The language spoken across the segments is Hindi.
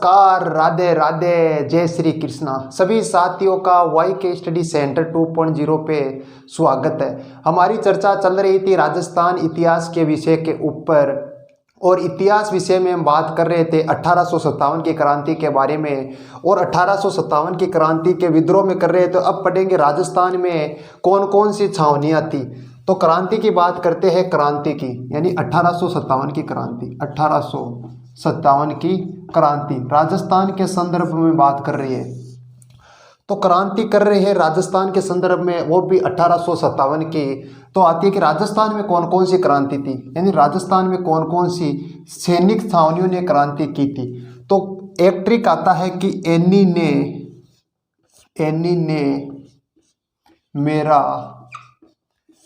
नमस्कार, राधे राधे, जय श्री कृष्णा। सभी साथियों का वाई के स्टडी सेंटर 2.0 पे स्वागत है। हमारी चर्चा चल रही थी राजस्थान इतिहास के विषय के ऊपर, और इतिहास विषय में हम बात कर रहे थे 1857 की क्रांति के बारे में, और 1857 की क्रांति के विद्रोह में कर रहे थे। अब पढ़ेंगे राजस्थान में कौन कौन सी छावनियाँ थी। तो क्रांति की बात करते हैं, क्रांति की यानी 1857 की क्रांति। 1857 की क्रांति राजस्थान के संदर्भ में बात कर रही है। तो क्रांति कर रहे हैं राजस्थान के संदर्भ में, वो भी 1857 की। तो आती है कि राजस्थान में कौन कौन सी क्रांति थी, यानी राजस्थान में कौन कौन सी सैनिक छावनियों ने क्रांति की थी। तो एक ट्रिक आता है कि एनी ने मेरा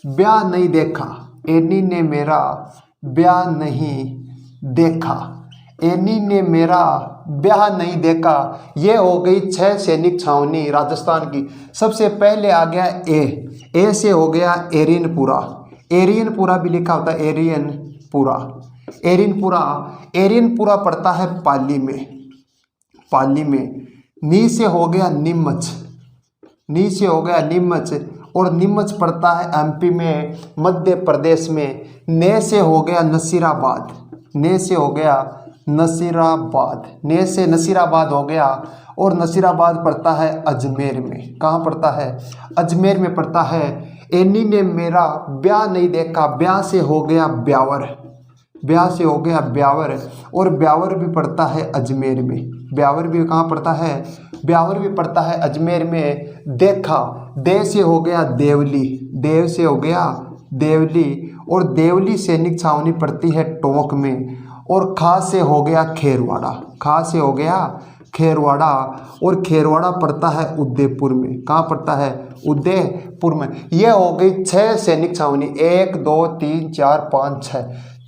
ब्याह नहीं देखा। एनी ने मेरा ब्याह नहीं देखा। एनी ने मेरा ब्याह नहीं देखा। ये हो गई 6 सैनिक छावनी राजस्थान की। सबसे पहले आ गया ए से हो गया एरियनपुरा। एरियनपुरा भी लिखा होता है, एरियनपुरा। एरियनपुरा पड़ता है पाली में। नी से हो गया नीमच, और नीमच पड़ता है एमपी में, मध्य प्रदेश में। ने से हो गया नसीराबाद। ने से नसीराबाद हो गया, और नसीराबाद पड़ता है अजमेर में। कहाँ पड़ता है? अजमेर में पड़ता है। एनी ने मेरा ब्याह नहीं देखा। ब्याह से हो गया ब्यावर। और ब्यावर भी पड़ता है अजमेर में। ब्यावर भी कहाँ पड़ता है? ब्यावर भी पड़ता है अजमेर में। देखा, देव से हो गया देवली, और देवली सैनिक छावनी पड़ती है टोंक में। और खा से हो गया खेरवाड़ा, और खेरवाड़ा पड़ता है उदयपुर में। कहाँ पड़ता है? उदयपुर में। यह हो गई 6 सैनिक छावनी। 1 2 3 4 5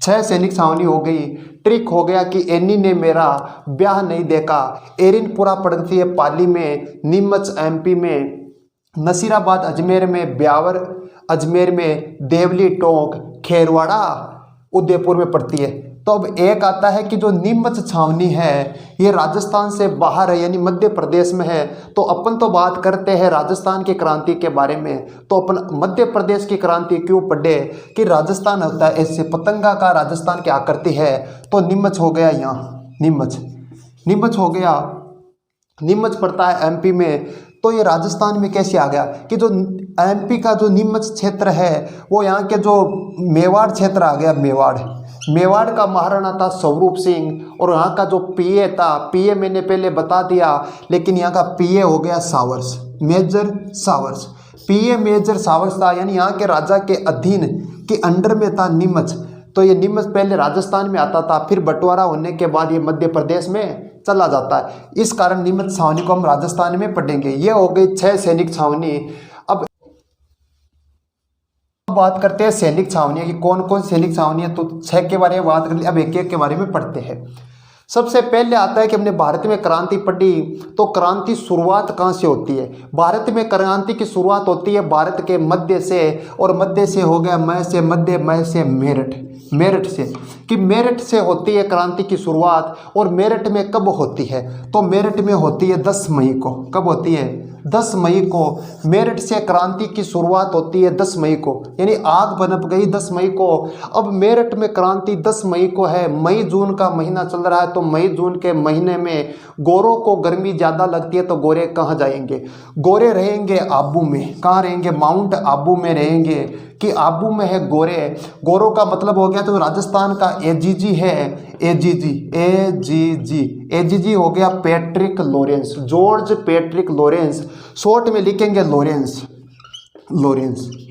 6 सैनिक छावनी हो गई। ट्रिक हो गया कि एनी ने मेरा ब्याह नहीं देखा। एरिनपुरा पड़ती है पाली में, नीमच एमपी में, नसीराबाद अजमेर में, ब्यावर अजमेर में, देवली टोंक, खेरवाड़ा उदयपुर में पड़ती है। तो अब एक आता है कि जो नीमच छावनी है ये राजस्थान से बाहर है, यानी मध्य प्रदेश में है। तो अपन तो बात करते हैं राजस्थान की क्रांति के बारे में, तो अपन मध्य प्रदेश की क्रांति क्यों पढ़े कि राजस्थान होता है ऐसे पतंगा का राजस्थान की आकृति है। तो नीमच हो गया, यहाँ नीमच हो गया। नीमच पड़ता है एमपी में। तो ये राजस्थान में कैसे आ गया कि जो एमपी का जो नीमच क्षेत्र है वो यहाँ के जो मेवाड़ क्षेत्र आ गया। मेवाड़ का महाराणा था स्वरूप सिंह, और यहाँ का जो पीए था, पीए मैंने पहले बता दिया, लेकिन यहाँ का पीए हो गया सावर्स, मेजर सावर्स। पीए मेजर सावर्स था, यानी यहाँ के राजा के अधीन के अंडर में था नीमच। तो ये नीमच पहले राजस्थान में आता था, फिर बंटवारा होने के बाद ये मध्य प्रदेश में चला जाता है। इस कारण नीमच छावनी को हम राजस्थान में पढ़ेंगे। ये हो गई 6 सैनिक छावनी। अब बात करते हैं सैनिक छावनियाँ की कौन कौन सैनिक छावनियाँ। तो 6 के बारे में बात कर ली, अब एक एक के बारे में पढ़ते हैं। सबसे पहले आता है कि हमने भारत में क्रांति पढ़ी, तो क्रांति शुरुआत कहाँ से होती है? भारत में क्रांति की शुरुआत होती है भारत के मध्य से, और मध्य से हो गया मय से मेरठ से, कि मेरठ से होती है क्रांति की शुरुआत। और मेरठ में कब होती है? तो मेरठ में होती है 10 मई को। कब होती है? 10 मई को। मेरठ से क्रांति की शुरुआत होती है 10 मई को, यानी आग बनप गई 10 मई को। अब मेरठ में क्रांति 10 मई को है। मई जून का महीना चल रहा है, तो मई जून के महीने में गोरों को गर्मी ज़्यादा लगती है, तो गोरे कहाँ जाएंगे? गोरे रहेंगे आबू में। कहाँ रहेंगे? माउंट आबू में रहेंगे, कि आबू में है गोरे। गोरों का मतलब हो गया तो राजस्थान का एजीजी है, एजीजी हो गया Patrick Lawrence, George Patrick Lawrence, short में लिखेंगे लॉरेंस,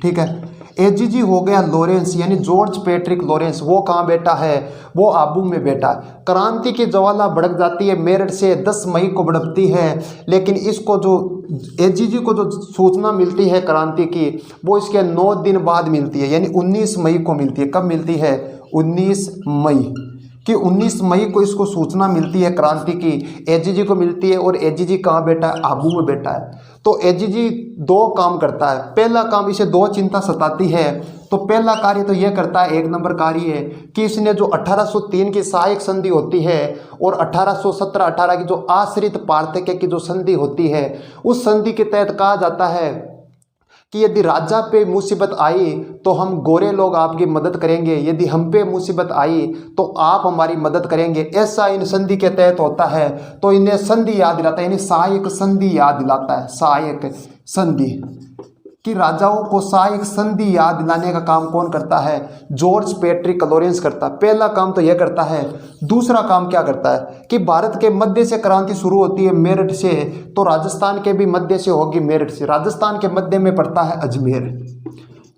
ठीक है। एजीजी हो गया लॉरेंस, यानी जॉर्ज पैट्रिक लॉरेंस। वो कहाँ बैठा है? वो आबू में बैठा है। क्रांति की ज्वाला भड़क जाती है मेरठ से, 10 मई को भड़कती है, लेकिन इसको जो एजीजी को जो सूचना मिलती है क्रांति की, वो इसके 9 दिन बाद मिलती है, यानी 19 मई को मिलती है। कब मिलती है? 19 मई, कि 19 मई को इसको सूचना मिलती है क्रांति की, एजीजी को मिलती है, और एजीजी कहाँ बैठा है, आबू में बैठा है। तो एजीजी दो काम करता है। पहला काम, इसे दो चिंता सताती है, तो पहला कार्य तो यह करता है, एक नंबर कार्य है कि इसने जो 1803 की सहायक संधि होती है और 1817-18 की जो आश्रित पार्थक्य की जो संधि होती है, उस संधि के तहत कहा जाता है कि यदि राजा पे मुसीबत आई तो हम गोरे लोग आपकी मदद करेंगे, यदि हम पे मुसीबत आई तो आप हमारी मदद करेंगे, ऐसा इन संधि के तहत होता है। तो इन्हें संधि याद दिलाता है, यानी सहायक संधि याद दिलाता है, सहायक संधि, कि राजाओं को सहायक संधि याद दिलाने का काम कौन करता है, जॉर्ज पैट्रिक लॉरेंस करता है। पहला काम तो यह करता है। दूसरा काम क्या करता है कि भारत के मध्य से क्रांति शुरू होती है मेरठ से, तो राजस्थान के भी मध्य से होगी मेरठ से। राजस्थान के मध्य में पड़ता है अजमेर,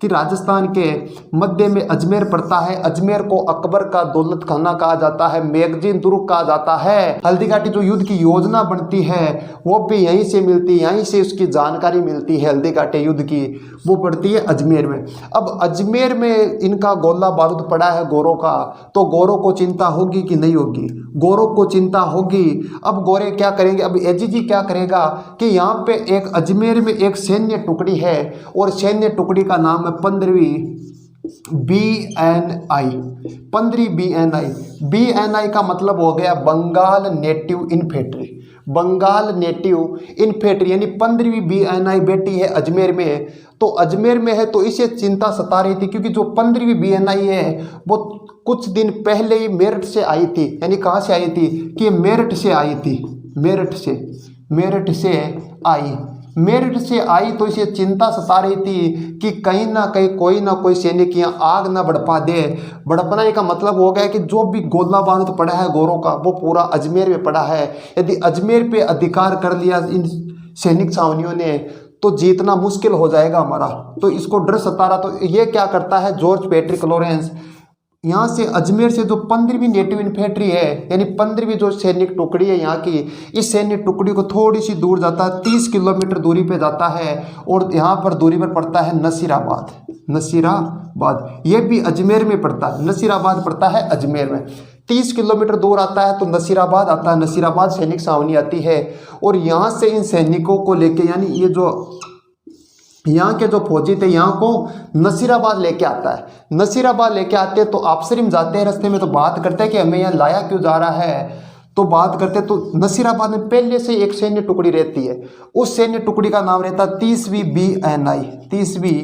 कि राजस्थान के मध्य में अजमेर पड़ता है। अजमेर को अकबर का दौलत खाना कहा जाता है, मैगजीन दुर्ग कहा जाता है। हल्दीघाटी जो युद्ध की योजना बनती है वो भी यहीं से मिलती है, यहीं से उसकी जानकारी मिलती है। हल्दीघाटी युद्ध की वो पड़ती है अजमेर में। अब अजमेर में इनका गोला बारूद पड़ा है गोरों का, तो गोरों को चिंता होगी कि नहीं होगी, गोरों को चिंता होगी। अब गोरे क्या करेंगे, अब एजीजी क्या करेगा कि यहाँ पे एक अजमेर में एक सैन्य टुकड़ी है और सैन्य टुकड़ी का नाम है 15वीं BNI। 15वीं BNI, BNI का मतलब हो गया Bengal native infantry, Bengal native infantry, यानी 15वीं BNI बैठी है अजमेर में। तो अजमेर में है तो इसे चिंता सता रही थी, क्योंकि जो 15वीं BNI है वो कुछ दिन पहले ही मेरठ से आई थी। यानी कहाँ से आई थी कि मेरठ से आई थी, मेरठ से आई, मेरठ से आई। तो इसे चिंता सता रही थी कि कहीं ना कोई सैनिक यहाँ आग ना भड़पा दे। भड़पने का मतलब हो गया कि जो भी गोला बारूद पड़ा है गोरों का वो पूरा अजमेर में पड़ा है। यदि अजमेर पे अधिकार कर लिया इन सैनिक छावनियों ने तो जीतना मुश्किल हो जाएगा हमारा। तो इसको डर सता रहा। तो ये क्या करता है जॉर्ज पैट्रिक लॉरेंस, यहाँ से अजमेर से जो 15वीं नेटिव इन्फेंट्री है, यानी 15वीं जो सैनिक टुकड़ी है यहाँ की, इस सैन्य टुकड़ी को थोड़ी सी दूर जाता है, 30 किलोमीटर दूरी पे जाता है, और यहाँ पर दूरी पर पड़ता है नसीराबाद। नसीराबाद ये भी अजमेर में पड़ता है, नसीराबाद पड़ता है अजमेर में। 30 किलोमीटर दूर आता है तो नसीराबाद आता है, नसीराबाद सैनिक छावनी आती है। और यहाँ से इन सैनिकों को लेके, यानी ये जो यहाँ के जो फौजी थे यहाँ को नसीराबाद लेके आता है। नसीराबाद लेके आते हैं तो अफसरीम जाते हैं रास्ते में, तो बात करते हैं कि हमें यहाँ लाया क्यों जा रहा है। तो बात करते तो नसीराबाद में पहले से एक सैन्य टुकड़ी रहती है, उस सैन्य टुकड़ी का नाम रहता है 30वीं BNI, 30वीं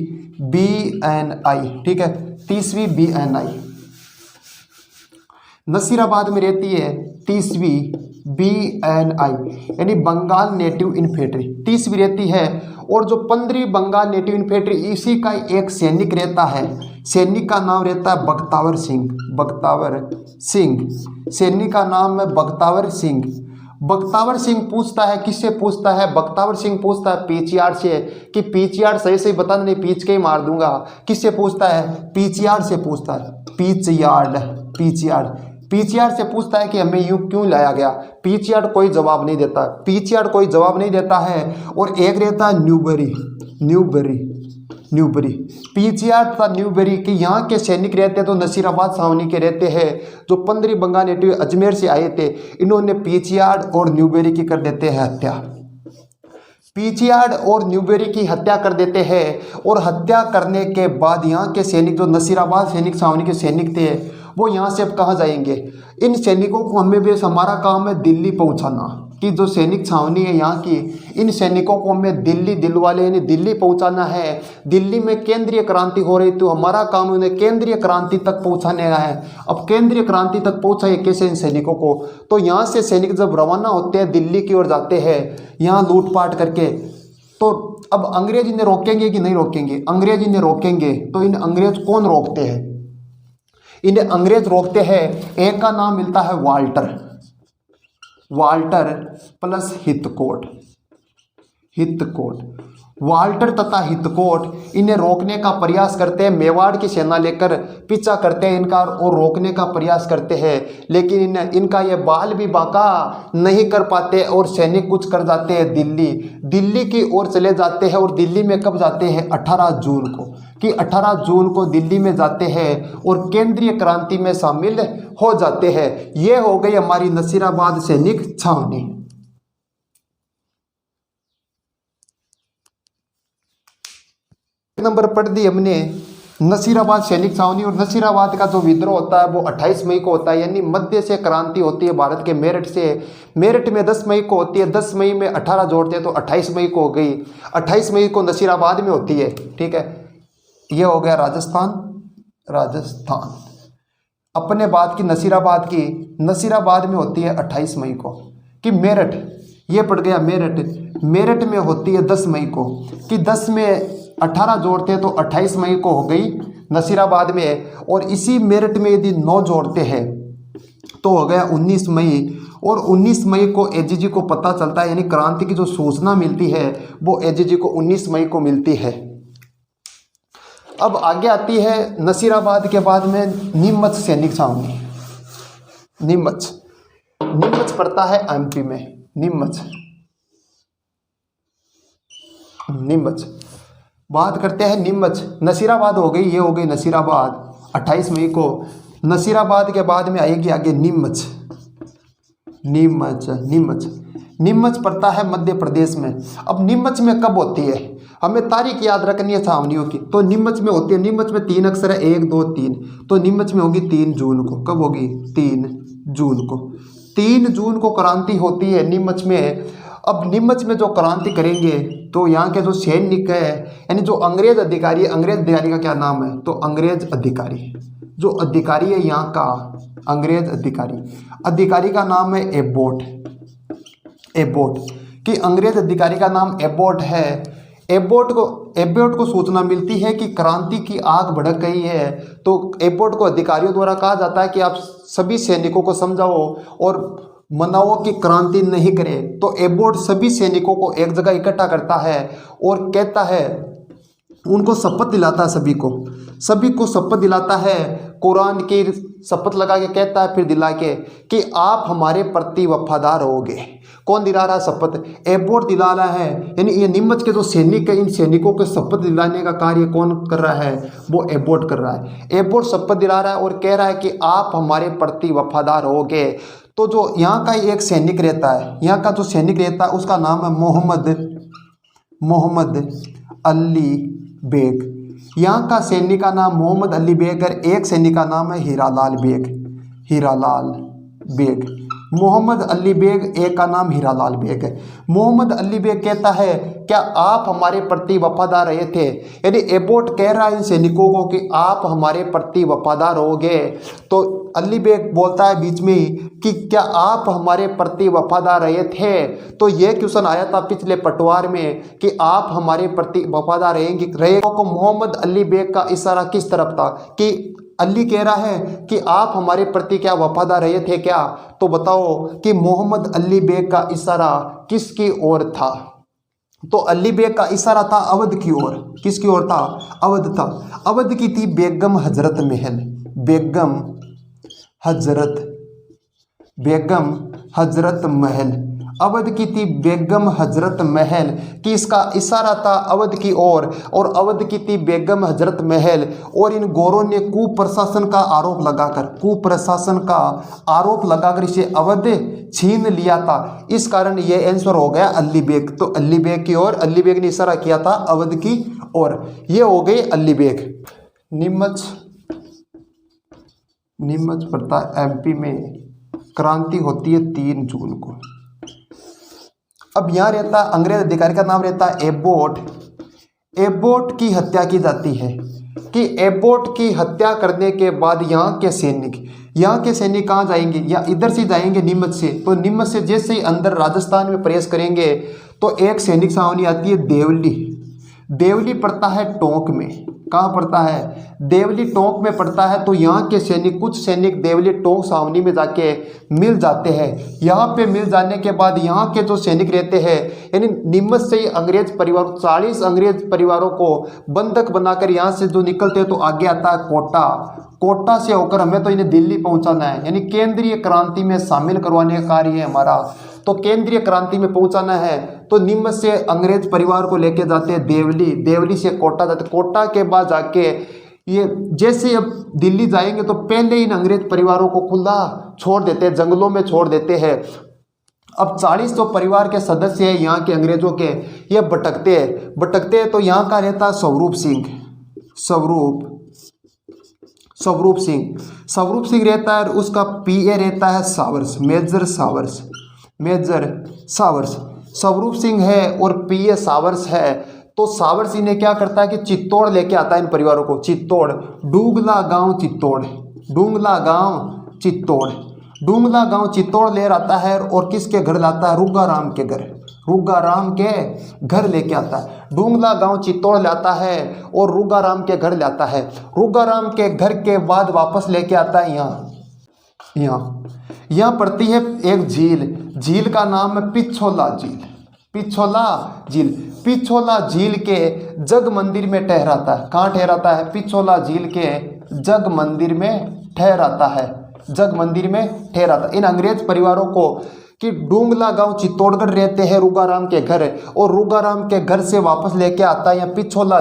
BNI, ठीक है, 30वीं BNI नसीराबाद में रहती है 30वीं BNI, यानी बंगाल नेटिव इन्फेंट्री 30वीं रहती है। और जो 15वीं बंगाल नेटिव इन्फेंट्री, इसी का एक सैनिक रहता है, सैनिक का नाम रहता है बख्तावर सिंह, बख्तावर सिंह, सैनिक का नाम है बख्तावर सिंह। बख्तावर सिंह पूछता है, किससे पूछता है, बख्तावर सिंह पूछता है पीछयार्ड से, कि पीछयार्ड सही सही बता, नहीं पीछ के ही मार दूंगा। किससे पूछता है, पीछयार्ड से पूछता है, पीछयार्ड से पूछता है कि हमें यूं क्यों लाया गया। पीछयार्ड कोई जवाब नहीं देता, पीछयार्ड कोई जवाब नहीं देता है। और एक रहता है न्यूबरी, पीछयार्ड था न्यूबरी, कि यहाँ के सैनिक रहते तो नसीराबाद छावनी के रहते हैं। जो 15वीं बंगाल नेटिव अजमेर से आए थे, इन्होंने पीछयार्ड और न्यूबरी की कर देते हैं हत्या, पीछयार्ड और न्यूबेरी की हत्या कर देते हैं। और हत्या करने के बाद यहाँ के सैनिक, जो नसीराबाद सैनिक छावनी के सैनिक थे, वो यहाँ से अब कहाँ जाएंगे। इन सैनिकों को हमें भी, हमारा काम है दिल्ली पहुँचाना, कि जो सैनिक छावनी है यहाँ की, इन सैनिकों को हमें दिलवाले यानी दिल्ली पहुँचाना है। दिल्ली में केंद्रीय क्रांति हो रही, तो हमारा काम उन्हें केंद्रीय क्रांति तक पहुँचाने का है। अब केंद्रीय क्रांति तक पहुँचाए कैसे इन सैनिकों को, तो यहाँ से सैनिक जब रवाना होते हैं दिल्ली की ओर जाते हैं, यहाँ लूटपाट करके। तो अब अंग्रेज इन्हें रोकेंगे कि नहीं रोकेंगे, अंग्रेज इन्हें रोकेंगे। तो इन अंग्रेज कौन रोकते हैं, इन्हें अंग्रेज रोकते हैं, एक का नाम मिलता है वाल्टर प्लस हितकोट। हितकोट। वाल्टर तथा हितकोट इन्हें रोकने का प्रयास करते हैं, मेवाड़ की सेना लेकर पीछा करते हैं इनका और रोकने का प्रयास करते हैं, लेकिन इनका ये बाल भी बांका नहीं कर पाते और सैनिक कुछ कर जाते हैं दिल्ली की ओर चले जाते हैं। और दिल्ली में कब जाते हैं? 18 जून को, कि 18 जून को दिल्ली में जाते हैं और केंद्रीय क्रांति में शामिल हो जाते हैं। ये हो गई हमारी नसीराबाद सैनिक छावनी। नंबर पढ़ दी हमने नसीराबाद सैनिक छावनी। और नसीराबाद का जो विद्रोह होता है वो 28 मई को होता है, यानी मध्य से क्रांति होती है भारत के मेरठ से। मेरठ में 10 मई को होती है, 10 मई में 18 जोड़ते हैं तो 28 मई को हो गई। 28 मई को नसीराबाद में होती है, ठीक है। ये हो गया राजस्थान। अपने बात की नसीराबाद में होती है 28 मई को। कि मेरठ, ये पड़ गया मेरठ में होती है 10 मई को। कि 10 में 18 जोड़ते हैं तो 28 मई को हो गई नसीराबाद में। और इसी मेरठ में यदि 9 जोड़ते हैं तो हो गया 19 मई। और 19 मई को एजीजी को पता चलता है, यानी क्रांति की जो सूचना मिलती है वो एजीजी को 19 मई को मिलती है। अब आगे आती है नसीराबाद के बाद में नीमच सैनिक छावनी। नीमच पड़ता है एमपी में। नीमच बात करते हैं नीमच। नसीराबाद हो गई, ये हो गई नसीराबाद 28 मई को। नसीराबाद के बाद में आएगी आगे नीमच पड़ता है मध्य प्रदेश में। अब नीमच में कब होती है? हमें तारीख याद रखनी है छावनियों की। तो नीमच में होती है, नीमच में 3 अक्षर है 1 2 3, तो नीमच में होगी 3 जून को। कब होगी? 3 जून को। 3 जून को क्रांति होती है नीमच में। अब नीमच में जो क्रांति करेंगे तो यहाँ के जो सैनिक है, यानी जो अंग्रेज अधिकारी का क्या नाम है? तो अंग्रेज अधिकारी, जो अधिकारी है यहाँ का अंग्रेज अधिकारी का नाम है एबोट। कि अंग्रेज अधिकारी का नाम एबोट है। एबोट को सूचना मिलती है कि क्रांति की आग भड़क गई है। तो एबोट को अधिकारियों द्वारा कहा जाता है कि आप सभी सैनिकों को समझाओ और मनाओ कि क्रांति नहीं करे। तो एबोट सभी सैनिकों को एक जगह इकट्ठा करता है और कहता है, उनको शपथ दिलाता है, सभी को शपथ दिलाता है, कुरान की शपथ लगा के कहता है फिर दिला के कि आप हमारे प्रति वफादार रहोगे। कौन दिला रहा है शपथ? एबोट दिला रहा है। यानी ये नीमच के जो सैनिक है, इन सैनिकों को शपथ दिलाने का कार्य कौन कर रहा है? वो एबोट कर रहा है। एबोट शपथ दिला रहा है और कह रहा है कि आप हमारे प्रति वफादार रहोगे। तो जो यहाँ का एक सैनिक रहता है, यहाँ का जो सैनिक रहता है उसका नाम है मोहम्मद अली बेग। यहाँ का सैनिक का नाम मोहम्मद अली बेग है। एक सैनिक का नाम है हीरालाल बेग। मोहम्मद अली बेग, एक का नाम हीरालाल बेग है। मोहम्मद अली बेग कहता है, क्या आप हमारे प्रति वफादार रहे थे? यानी एबोट कह रहा है इन सैनिकों को कि आप हमारे प्रति वफादार रहोगे। तो अली बेग बोलता है बीच में ही कि क्या आप हमारे प्रति वफादार रहे थे? तो यह क्वेश्चन आया था पिछले पटवार में कि आप हमारे प्रति वफादार रहे। तो मोहम्मद अली बेग का इशारा किस तरफ था? कि अली कह रहा है कि आप हमारे प्रति क्या वफादार रहे थे क्या? तो बताओ कि मोहम्मद अली बेग का इशारा किसकी ओर था? तो अली बेग का इशारा था अवध की ओर। किसकी ओर था? अवध था। अवध की थी बेगम हजरत महल। अवध की थी बेगम हजरत महल कि इसका इशारा था अवध की ओर, और अवध की थी बेगम हजरत महल। और इन गोरों ने कुप्रशासन का आरोप लगाकर इसे अवध छीन लिया था। इस कारण ये आंसर हो गया अली बेग। तो अली बेग की ओर, अली बेग ने इशारा किया था अवध की ओर। ये हो गई अली बेग। नीमच पड़ता है एमपी में। क्रांति होती है 3 जून को। अब यहाँ रहता अंग्रेज अधिकारी का नाम रहता है एबोट। एबोट की हत्या की जाती है। कि एबोट की हत्या करने के बाद यहाँ के सैनिक कहाँ जाएंगे? या इधर से जाएंगे नीमच से। तो नीमच से जैसे ही अंदर राजस्थान में प्रवेश करेंगे तो एक सैनिक छावनी आती है देवली पड़ता है टोंक में। कहाँ पड़ता है? देवली टोंक में पड़ता है। तो यहाँ के सैनिक, कुछ सैनिक देवली टोंक छावनी में जाके मिल जाते हैं। यहाँ पे मिल जाने के बाद यहाँ के जो सैनिक रहते हैं, यानी नीमच से ही अंग्रेज परिवार 40 अंग्रेज परिवारों को बंधक बनाकर यहाँ से जो निकलते हैं तो आगे आता है कोटा। कोटा से होकर हमें तो इन्हें दिल्ली पहुंचाना है, यानी केंद्रीय क्रांति में शामिल करवाने का कार्य है हमारा। तो केंद्रीय क्रांति में पहुंचाना है तो नीमच से अंग्रेज परिवार को लेके जाते हैं देवली, देवली से कोटा जाते, कोटा के बाद जाके ये जैसे अब दिल्ली जाएंगे तो पहले इन अंग्रेज परिवारों को खुला छोड़ देते हैं, जंगलों में छोड़ देते हैं। अब 40 जो परिवार के सदस्य हैं यहाँ के अंग्रेजों के, ये भटकते हैं। तो यहाँ का रहता है स्वरूप सिंह रहता है, और उसका पीए रहता है showers, major showers. Swaroop Singh है और पीए सावर्स है। तो सावर्स इन्हें क्या करता है कि चित्तौड़ लेके आता है इन परिवारों को, चित्तौड़, डूंगला गांव चित्तौड़ ले आता है। और किसके घर लाता है? रुग्गाराम के घर लेके आता है। डूंगला गांव चित्तौड़ लाता है और रुग्गाराम के घर लाता है। रुग्गाराम के घर के बाद वापस लेके आता है यहाँ पड़ती है एक झील का नाम है पिछोला झील के जग मंदिर में ठहराता है। कहाँ ठहराता है? पिछोला झील के जग मंदिर में ठहराता। इन अंग्रेज परिवारों को कि डूंगला गांव चित्तौड़गढ़ रहते हैं रुग्गाराम के घर, और रुग्गाराम के घर से वापस लेके आता है यहाँ पिछोला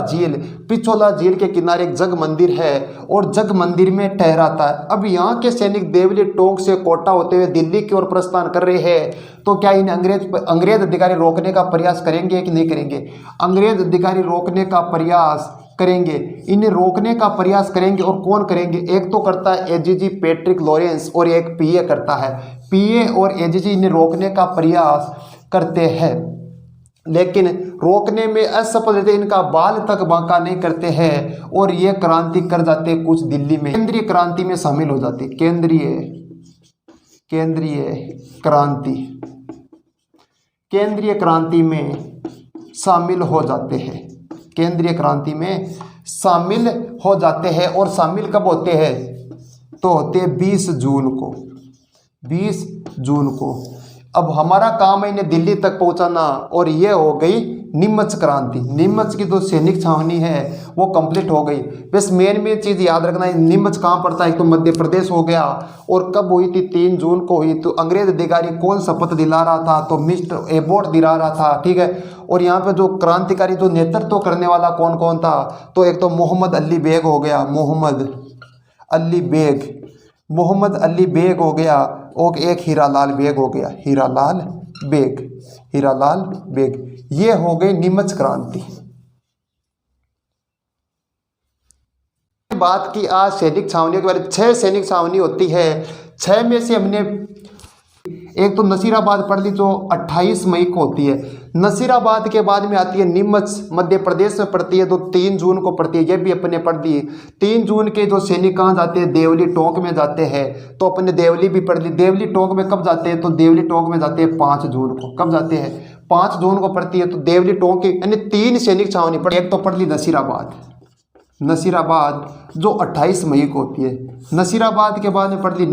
झील के किनारे एक जग मंदिर है और जग मंदिर में ठहराता है। अब यहाँ के सैनिक देवली टोंक से कोटा होते हुए दिल्ली की ओर प्रस्थान कर रहे हैं। तो क्या इन अंग्रेज अधिकारी रोकने का प्रयास करेंगे कि नहीं करेंगे? अंग्रेज अधिकारी रोकने का प्रयास करेंगे, इन्हें रोकने का प्रयास करेंगे। और कौन करेंगे? एक तो करता है एजीजी पैट्रिक लॉरेंस और एक पीए करता है। पीए और एजीजी इन्हें रोकने का प्रयास करते हैं, लेकिन रोकने में असफल रहते, इनका बाल तक बांका नहीं करते हैं और ये क्रांति कर जाते कुछ दिल्ली में, केंद्रीय क्रांति में शामिल हो जाते। केंद्रीय क्रांति में शामिल हो जाते हैं। और शामिल कब होते हैं? तो होते हैं 20 जून को। अब हमारा काम है इन्हें दिल्ली तक पहुंचाना, और ये हो गई नीमच क्रांति। नीमच की जो सैनिक छावनी है वो कंप्लीट हो गई। बस मेन चीज़ याद रखना है, नीमच कहाँ पड़ता है? एक तो मध्य प्रदेश हो गया। और कब हुई थी? 3 जून को हुई। तो अंग्रेज अधिकारी कौन शपथ दिला रहा था? तो मिस्टर एबोट दिला रहा था, ठीक है। और यहाँ पे जो क्रांतिकारी जो नेतृत्व करने वाला कौन था? तो एक तो मोहम्मद अली बेग हो गया, मोहम्मद अली बेग हो गया, और एक हीरालाल बेग। ये हो गई नीमच क्रांति। बात की आज सैनिक छावनियों के बारे में। 6 सैनिक छावनी होती है। 6 में से हमने एक तो नसीराबाद पढ़ ली जो 28 मई को होती है। नसीराबाद के बाद में आती है नीमच, मध्य प्रदेश में पड़ती है, तो 3 जून को पड़ती है। ये भी अपने पढ़ ली। 3 जून के जो सैनिक कहाँ जाते हैं? देवली टोंक में जाते हैं, तो अपने देवली भी पढ़ ली। देवली टोंक में कब जाते हैं? तो देवली टोंक में जाते हैं 5 जून को। कब जाते हैं? 5 जून को पड़ती है। तो देवली टोंक की यानी 3 सैनिक छावनी पड़ी। एक तो पढ़ ली नसीराबाद जो 28 मई को होती है। नसीराबाद के बाद में पढ़ ली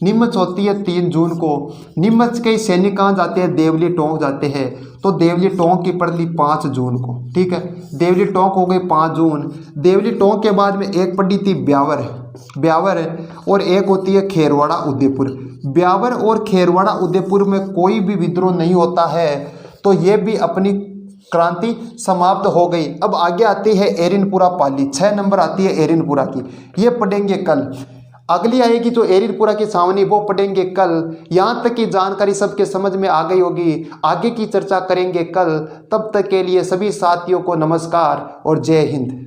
नीमच होती है 3 जून को। नीमच के सैनिक कहाँ जाते हैं? देवली टोंक जाते हैं, तो देवली टोंक की पड़ ली 5 जून को, ठीक है। देवली टोंक हो गई 5 जून। देवली टोंक के बाद में एक पड़ी थी ब्यावर और एक होती है खेरवाड़ा उदयपुर। ब्यावर और खेरवाड़ा उदयपुर में कोई भी विद्रोह नहीं होता है, तो ये भी अपनी क्रांति समाप्त हो गई। अब आगे आती है एरिनपुरा पाली। 6 नंबर आती है एरिनपुरा की, ये पढ़ेंगे कल। अगली आएगी जो एरिनपुरा की छावनी, वो पढ़ेंगे कल। यहाँ तक की जानकारी सबके समझ में आ गई होगी, आगे की चर्चा करेंगे कल। तब तक के लिए सभी साथियों को नमस्कार और जय हिंद।